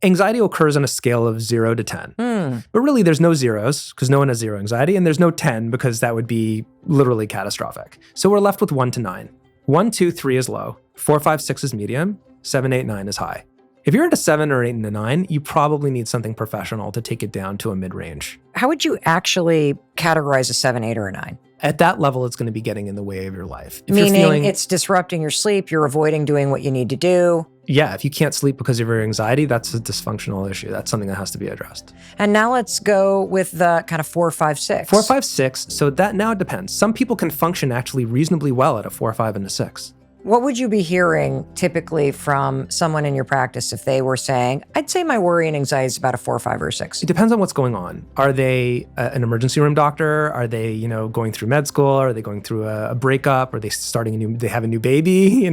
Anxiety occurs on a scale of 0 to 10. But really, there's no zeros because no one has zero anxiety, and there's no 10 because that would be literally catastrophic. So we're left with 1 to 9. 1, 2, 3 is low. 4, 5, 6 is medium. 7, 8, 9 is high. If you're at a 7 or 8 and a 9, you probably need something professional to take it down to a mid-range. How would you actually categorize a 7, 8, or a 9? At that level, it's going to be getting in the way of your life. If Meaning it's disrupting your sleep, you're avoiding doing what you need to do. Yeah, if you can't sleep because of your anxiety, that's a dysfunctional issue. That's something that has to be addressed. And now let's go with the kind of 4, 5, 6. 4, 5, 6. So that now it depends. Some people can function actually reasonably well at a 4, 5, and a 6. What would you be hearing typically from someone in your practice if they were saying, I'd say my worry and anxiety is about a 4, 5, or 6? It depends on what's going on. Are they an emergency room doctor? Are they, going through med school? Are they going through a breakup? Are they they have a new baby?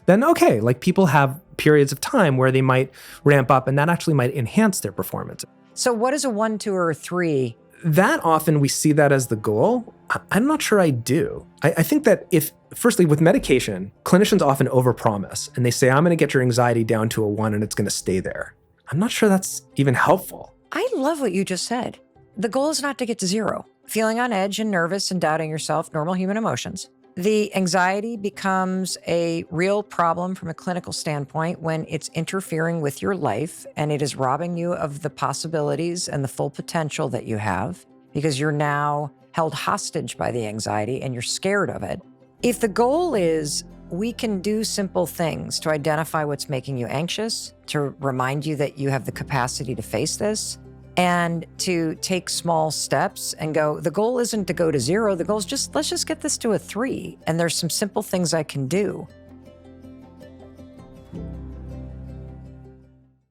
Then okay, like people have periods of time where they might ramp up and that actually might enhance their performance. So what is a 1, 2, or a 3? That often we see that as the goal. I'm not sure I do. I think that firstly, with medication, clinicians often overpromise and they say, I'm going to get your anxiety down to a 1 and it's going to stay there. I'm not sure that's even helpful. I love what you just said. The goal is not to get to 0. Feeling on edge and nervous and doubting yourself, normal human emotions. The anxiety becomes a real problem from a clinical standpoint when it's interfering with your life and it is robbing you of the possibilities and the full potential that you have because you're now held hostage by the anxiety and you're scared of it. If the goal is we can do simple things to identify what's making you anxious, to remind you that you have the capacity to face this, and to take small steps and go, the goal isn't to go to 0. The goal is let's just get this to a 3. And there's some simple things I can do.